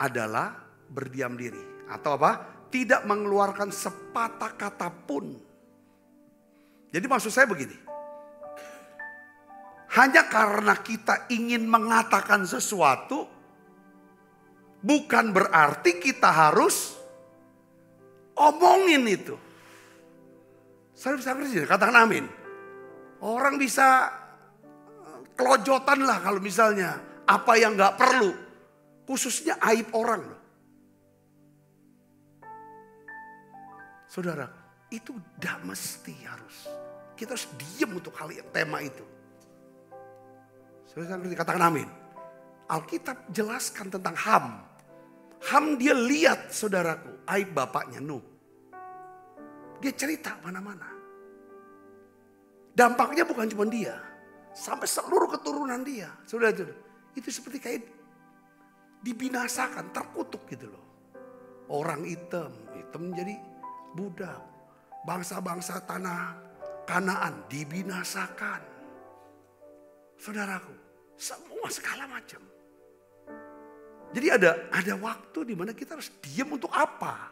adalah berdiam diri. Atau apa? Tidak mengeluarkan sepatah kata pun. Jadi maksud saya begini. Hanya karena kita ingin mengatakan sesuatu, bukan berarti kita harus omongin itu. Saya bisa ngerti, katakan amin. Orang bisa kelojotan lah kalau misalnya apa yang gak perlu. Khususnya aib orang loh. Saudara, itu udah mesti harus. Kita harus diam untuk tema itu. Saudara ngerti, katakan amin. Alkitab jelaskan tentang Ham. Ham dia lihat saudaraku, aib bapaknya Nuh. Dia cerita mana-mana. Dampaknya bukan cuma dia. Sampai seluruh keturunan dia. Saudara itu seperti kayak dibinasakan, terkutuk gitu loh. Orang hitam jadi budak. Bangsa-bangsa tanah Kanaan dibinasakan. Saudaraku, semua segala macam. Jadi ada waktu di mana kita harus diam untuk apa?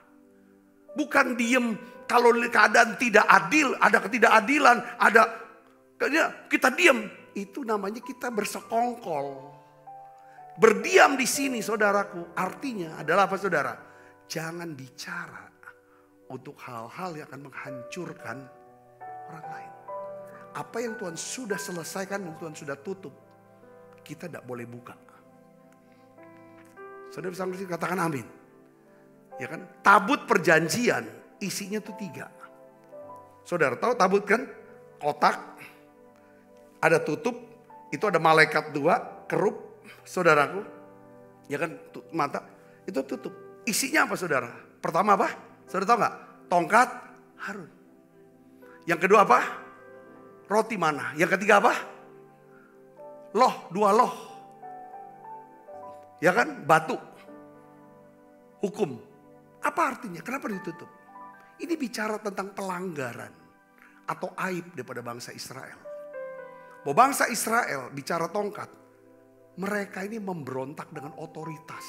Bukan diam kalau keadaan tidak adil, ada ketidakadilan, kita diam. Itu namanya kita bersekongkol. Berdiam di sini saudaraku, artinya adalah apa saudara? Jangan bicara untuk hal-hal yang akan menghancurkan orang lain. Apa yang Tuhan sudah selesaikan dan Tuhan sudah tutup, kita tidak boleh buka. Saudara bisa ngerti, katakan amin. Ya kan? Tabut perjanjian isinya tuh 3. Saudara tahu tabut kan? Kotak, ada tutup, itu ada malaikat 2, kerup, saudaraku. Ya kan, mata, itu tutup. Isinya apa saudara? Pertama apa? Saudara tahu gak? Tongkat Harun. Yang kedua apa? Roti mana? Yang ketiga apa? 2 loh. Ya kan? Batu. Hukum. Apa artinya? Kenapa ditutup? Ini bicara tentang pelanggaran atau aib daripada bangsa Israel. Bahwa bangsa Israel bicara tongkat, mereka ini memberontak dengan otoritas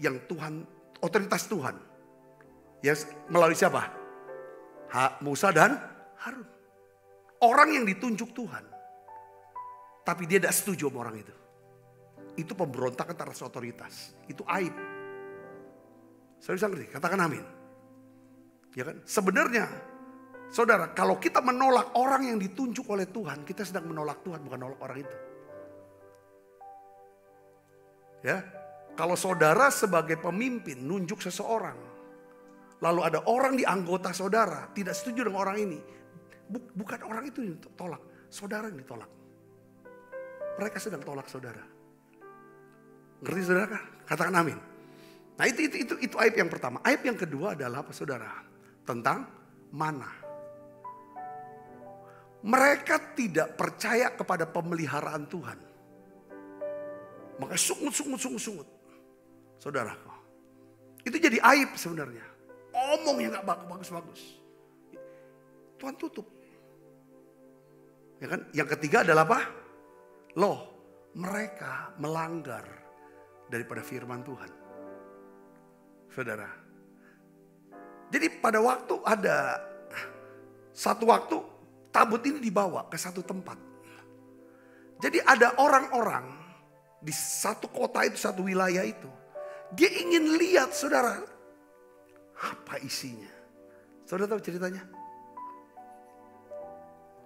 yang Tuhan, otoritas Tuhan. Yang melalui siapa? Musa dan Harun. Orang yang ditunjuk Tuhan. Tapi dia tidak setuju sama orang itu. Itu pemberontakan atas otoritas. Itu aib. Saya bisa ngerti, katakan amin. Ya kan? Sebenarnya, saudara, kalau kita menolak orang yang ditunjuk oleh Tuhan, kita sedang menolak Tuhan, bukan menolak orang itu. Ya, kalau saudara sebagai pemimpin nunjuk seseorang, lalu ada orang di anggota saudara tidak setuju dengan orang ini, bukan orang itu yang ditolak, saudara yang ditolak. Mereka sedang tolak saudara. Ngerti saudara? Katakan amin. Nah itu aib yang pertama. Aib yang kedua adalah apa saudara? Tentang mana. Mereka tidak percaya kepada pemeliharaan Tuhan. Maka sungut. Saudara, itu jadi aib sebenarnya. Omong yang gak bagus-bagus. Tuhan tutup. Ya kan? Yang ketiga adalah apa? Mereka melanggar daripada firman Tuhan. Saudara. Jadi pada waktu ada satu waktu tabut ini dibawa ke satu tempat. Jadi ada orang-orang di satu kota itu, satu wilayah itu. Dia ingin lihat saudara. Apa isinya? Saudara tahu ceritanya?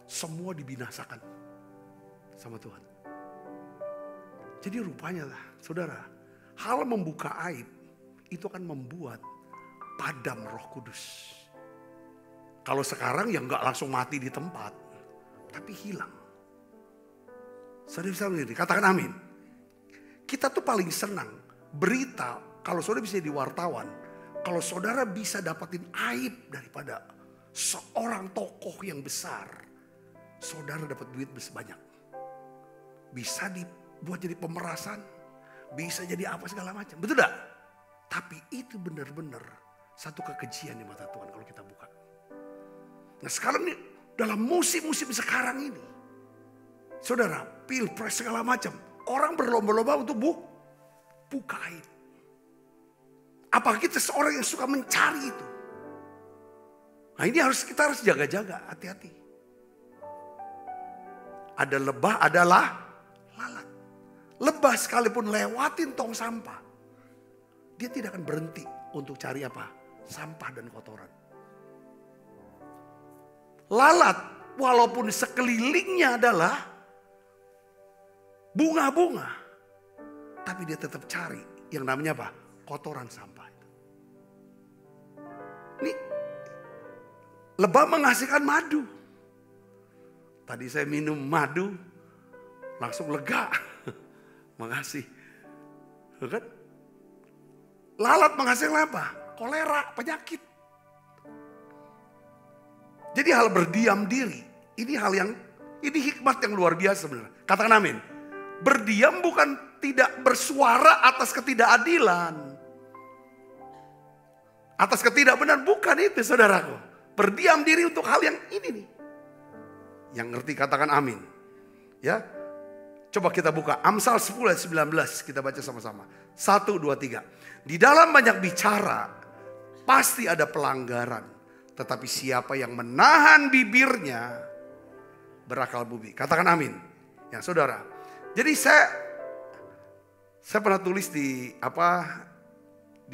semua dibinasakan sama Tuhan. Jadi rupanya lah, saudara, hal membuka aib itu akan membuat padam Roh Kudus. Kalau sekarang ya nggak langsung mati di tempat, tapi hilang. Saudara-saudara ini, katakan amin. Kita tuh paling senang berita kalau saudara bisa di wartawan. Kalau saudara bisa dapatin aib daripada seorang tokoh yang besar, saudara dapat duit banyak. Bisa dibuat jadi pemerasan, bisa jadi apa segala macam. Betul gak? Tapi itu benar-benar satu kekejian di mata Tuhan kalau kita buka. Nah sekarang nih dalam musim-musim sekarang ini, saudara, pilpres segala macam, orang berlomba-lomba untuk buka aib. Apakah kita seorang yang suka mencari itu? Nah ini kita harus jaga-jaga, hati-hati. Ada lebah, adalah lalat. Lebah sekalipun lewatin tong sampah, dia tidak akan berhenti untuk cari apa? Sampah dan kotoran. Lalat walaupun sekelilingnya adalah bunga-bunga, tapi dia tetap cari yang namanya apa? Kotoran sampah itu. Ini lebah menghasilkan madu. Tadi saya minum madu, langsung lega. Makasih. Kan? Lalat menghasilkan apa? Kolera, penyakit. Jadi hal berdiam diri, ini hikmat yang luar biasa sebenarnya. Katakan amin. Berdiam bukan tidak bersuara atas ketidakadilan. Atas ketidakbenaran, bukan itu saudaraku. Berdiam diri untuk hal yang ini nih. Yang ngerti katakan amin. Ya. Coba kita buka Amsal 10 ayat 19, kita baca sama-sama. 1, 2, 3. Di dalam banyak bicara pasti ada pelanggaran, tetapi siapa yang menahan bibirnya berakal budi. Katakan amin. Ya saudara. Jadi saya pernah tulis di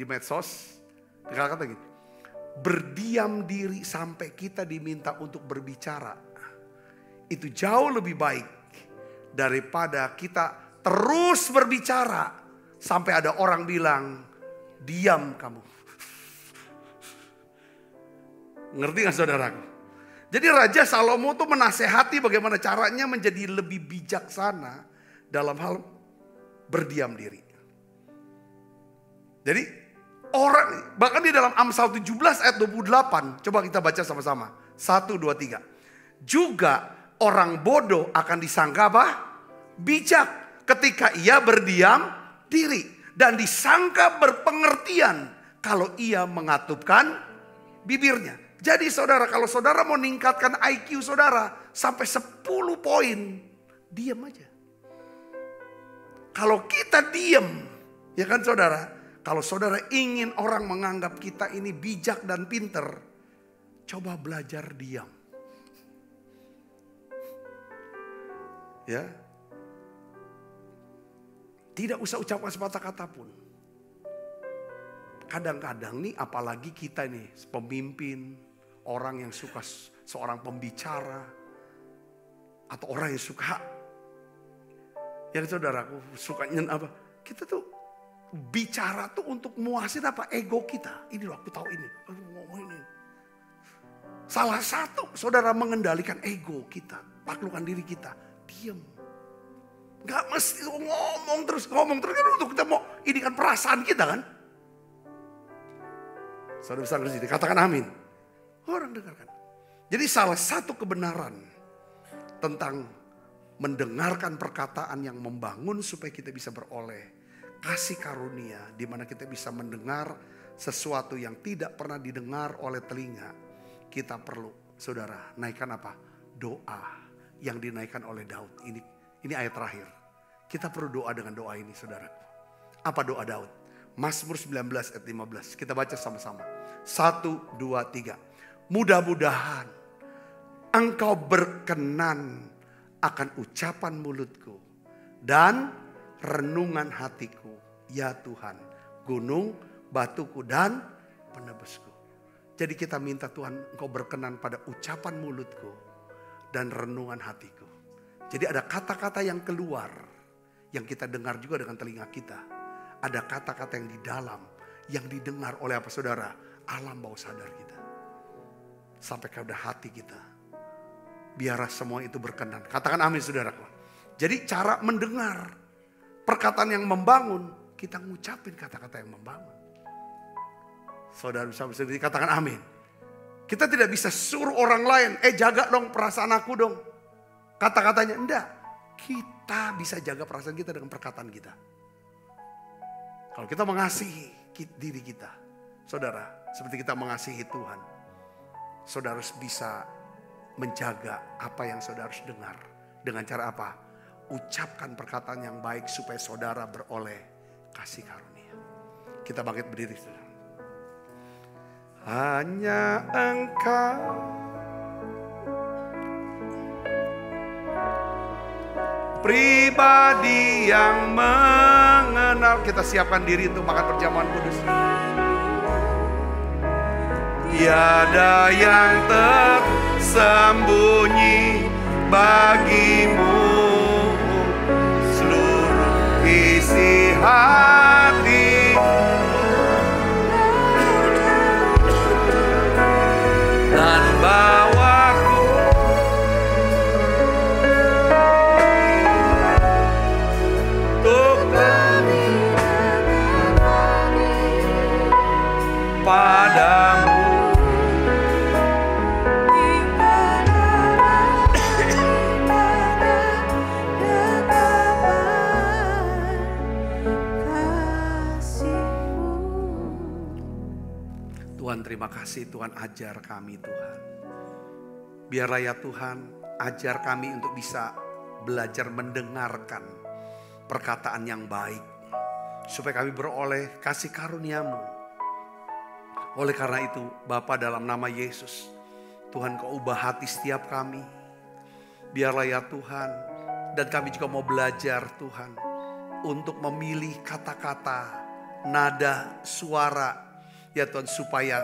medsos, kata gini, berdiam diri sampai kita diminta untuk berbicara, itu jauh lebih baik daripada kita terus berbicara sampai ada orang bilang, diam kamu. Ngerti gak saudaraku? Jadi Raja Salomo tuh menasehati bagaimana caranya menjadi lebih bijaksana dalam hal berdiam diri. Jadi orang, bahkan di dalam Amsal 17 ayat 28, coba kita baca sama-sama. 1, 2, 3. Juga orang bodoh akan disangka apa? Bijak ketika ia berdiam diri. Dan disangka berpengertian kalau ia mengatupkan bibirnya. Jadi saudara, kalau saudara mau meningkatkan IQ saudara sampai 10 poin, diam aja. Kalau kita diam, ya kan saudara? Kalau saudara ingin orang menganggap kita ini bijak dan pinter, coba belajar diam. Ya. Tidak usah ucapkan sepatah kata pun. Kadang-kadang nih apalagi kita nih pemimpin, orang yang suka seorang pembicara, atau orang yang suka, yang saudaraku suka apa? Kita tuh bicara tuh untuk muasin apa? Ego kita. Ini loh aku tahu ini. Aku ngomong ini. Salah satu saudara mengendalikan ego kita, taklukkan diri kita, diam. Gak mesti ngomong terus kan untuk kita mau ini kan perasaan kita kan. Saudara bisa ngerti, katakan amin. Orang dengarkan. Jadi salah satu kebenaran tentang mendengarkan perkataan yang membangun supaya kita bisa beroleh kasih karunia, di mana kita bisa mendengar sesuatu yang tidak pernah didengar oleh telinga. Kita perlu, saudara, naikkan apa? Doa yang dinaikkan oleh Daud. Ini ayat terakhir. Kita perlu doa dengan doa ini, saudara. Apa doa Daud? Mazmur 19 ayat 15. Kita baca sama-sama. 1, 2, 3. Mudah-mudahan engkau berkenan akan ucapan mulutku dan renungan hatiku, ya Tuhan, gunung, batuku dan penebusku. Jadi kita minta Tuhan, engkau berkenan pada ucapan mulutku dan renungan hatiku. Jadi ada kata-kata yang keluar, yang kita dengar juga dengan telinga kita. Ada kata-kata yang di dalam, yang didengar oleh apa saudara? Alam bawah sadar kita. Sampai kepada hati kita. Biarlah semua itu berkenan. Katakan amin saudaraku. Jadi cara mendengar perkataan yang membangun, kita ngucapin kata-kata yang membangun. Saudara bisa katakan amin. Kita tidak bisa suruh orang lain, jaga dong perasaan aku dong. Kata-katanya, enggak. Kita bisa jaga perasaan kita dengan perkataan kita. Kalau kita mengasihi diri kita, saudara, seperti kita mengasihi Tuhan, saudara harus bisa menjaga apa yang saudara harus dengar. Dengan cara apa? Ucapkan perkataan yang baik supaya saudara beroleh kasih karunia. Kita bangkit berdiri, saudara. Hanya Engkau pribadi yang mengenal. Kita siapkan diri untuk makan perjamuan kudus. Tiada yang tersembunyi bagimu, seluruh isi hati dan bawaku untuk padamu. Tuhan, terima kasih Tuhan, ajar kami Tuhan. Biarlah ya Tuhan, ajar kami untuk bisa belajar mendengarkan perkataan yang baik. Supaya kami beroleh kasih karunia-Mu. Oleh karena itu Bapa, dalam nama Yesus, Tuhan Kau ubah hati setiap kami. Biarlah ya Tuhan, dan kami juga mau belajar Tuhan, untuk memilih kata-kata, nada, suara, ya Tuhan, supaya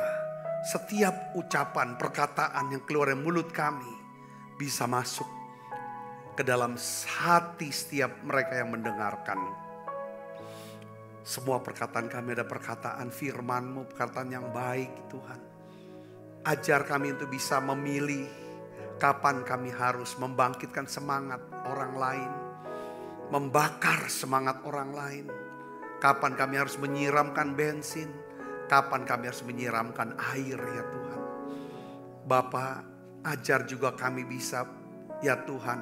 setiap ucapan, perkataan yang keluar dari mulut kami bisa masuk ke dalam hati setiap mereka yang mendengarkan. Semua perkataan kami ada perkataan firman-Mu, perkataan yang baik Tuhan. Ajar kami untuk bisa memilih kapan kami harus membangkitkan semangat orang lain, membakar semangat orang lain. Kapan kami harus menyiramkan bensin, kapan kami harus menyiramkan air ya Tuhan. Bapa, ajar juga kami bisa ya Tuhan,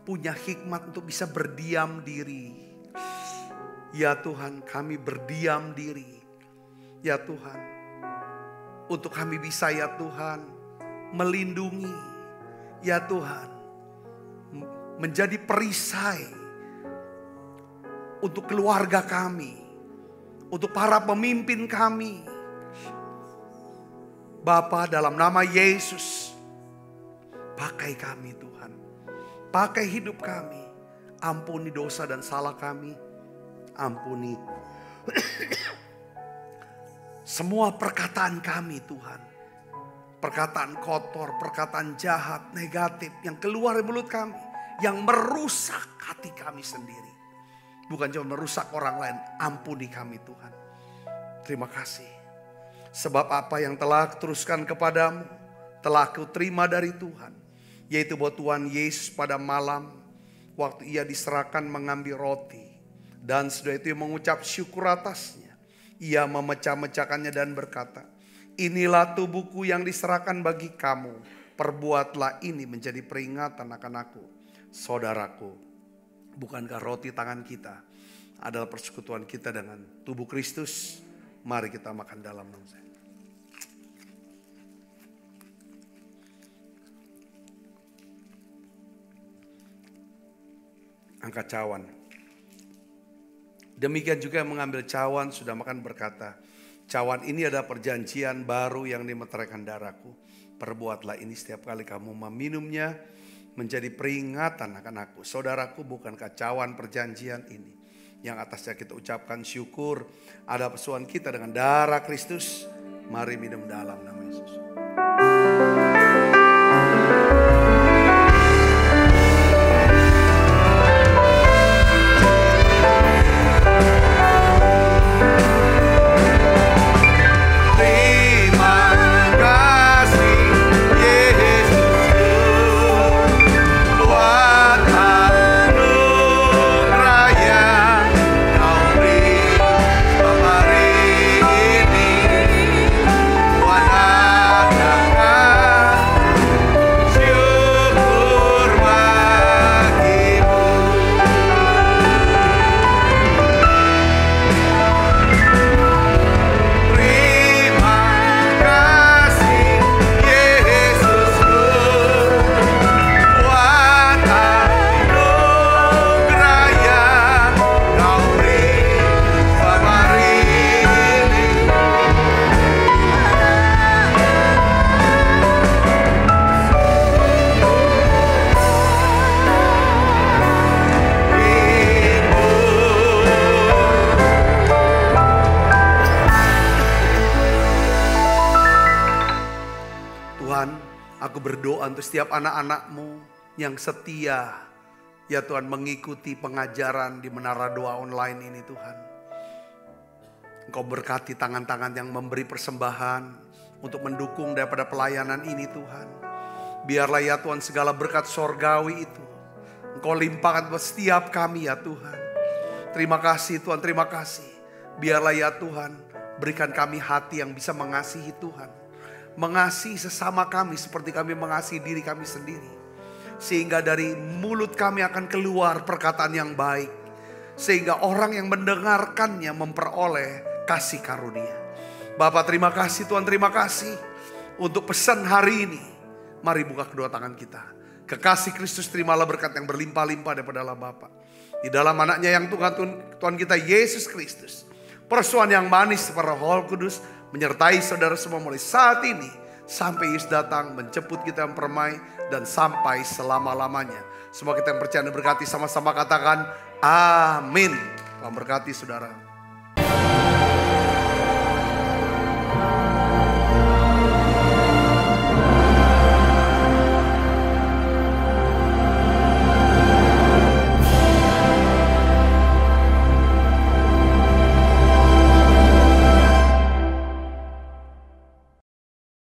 punya hikmat untuk bisa berdiam diri. Ya Tuhan, kami berdiam diri. Ya Tuhan, untuk kami bisa ya Tuhan melindungi. Ya Tuhan, menjadi perisai untuk keluarga kami, untuk para pemimpin kami. Bapa, dalam nama Yesus, pakai kami Tuhan. Pakai hidup kami. Ampuni dosa dan salah kami. Ampuni semua perkataan kami Tuhan. Perkataan kotor, perkataan jahat, negatif yang keluar dari mulut kami. Yang merusak hati kami sendiri. Bukan cuma merusak orang lain, ampuni kami Tuhan. Terima kasih. Sebab apa yang telah teruskan kepadamu, telah ku terima dari Tuhan. Yaitu bahwa Tuhan Yesus pada malam, waktu ia diserahkan mengambil roti. Dan setelah itu ia mengucap syukur atasnya. Ia memecah-mecahkannya dan berkata, inilah tubuhku yang diserahkan bagi kamu. Perbuatlah ini menjadi peringatan akan aku. Saudaraku, bukankah roti tangan kita adalah persekutuan kita dengan tubuh Kristus? Mari kita makan dalam nama saya. Angkat cawan. Demikian juga yang mengambil cawan sudah makan berkata, cawan ini adalah perjanjian baru yang dimeteraikan darahku. Perbuatlah ini setiap kali kamu meminumnya menjadi peringatan akan aku. Saudaraku, bukankah cawan perjanjian ini yang atasnya kita ucapkan syukur ada persoalan kita dengan darah Kristus. Mari minum dalam nama Yesus. untuk setiap anak-anak-Mu yang setia, ya Tuhan, mengikuti pengajaran di Menara Doa online ini Tuhan. Engkau berkati tangan-tangan yang memberi persembahan untuk mendukung daripada pelayanan ini Tuhan. Biarlah ya Tuhan segala berkat sorgawi itu Engkau limpahkan buat setiap kami ya Tuhan. Terima kasih Tuhan, terima kasih. Biarlah ya Tuhan berikan kami hati yang bisa mengasihi Tuhan. Mengasihi sesama kami seperti kami mengasihi diri kami sendiri. Sehingga dari mulut kami akan keluar perkataan yang baik. Sehingga orang yang mendengarkannya memperoleh kasih karunia. Bapa terima kasih Tuhan, terima kasih untuk pesan hari ini. Mari buka kedua tangan kita. Kekasih Kristus terimalah berkat yang berlimpah-limpah daripada Allah Bapa. Di dalam anaknya yang Tuhan kita Yesus Kristus. Persuan yang manis para Roh Kudus menyertai saudara semua mulai saat ini. Sampai Yesus datang menjemput kita yang permai dan sampai selama-lamanya. Semua kita yang percaya dan berkati sama-sama katakan amin. Tuhan berkati saudara.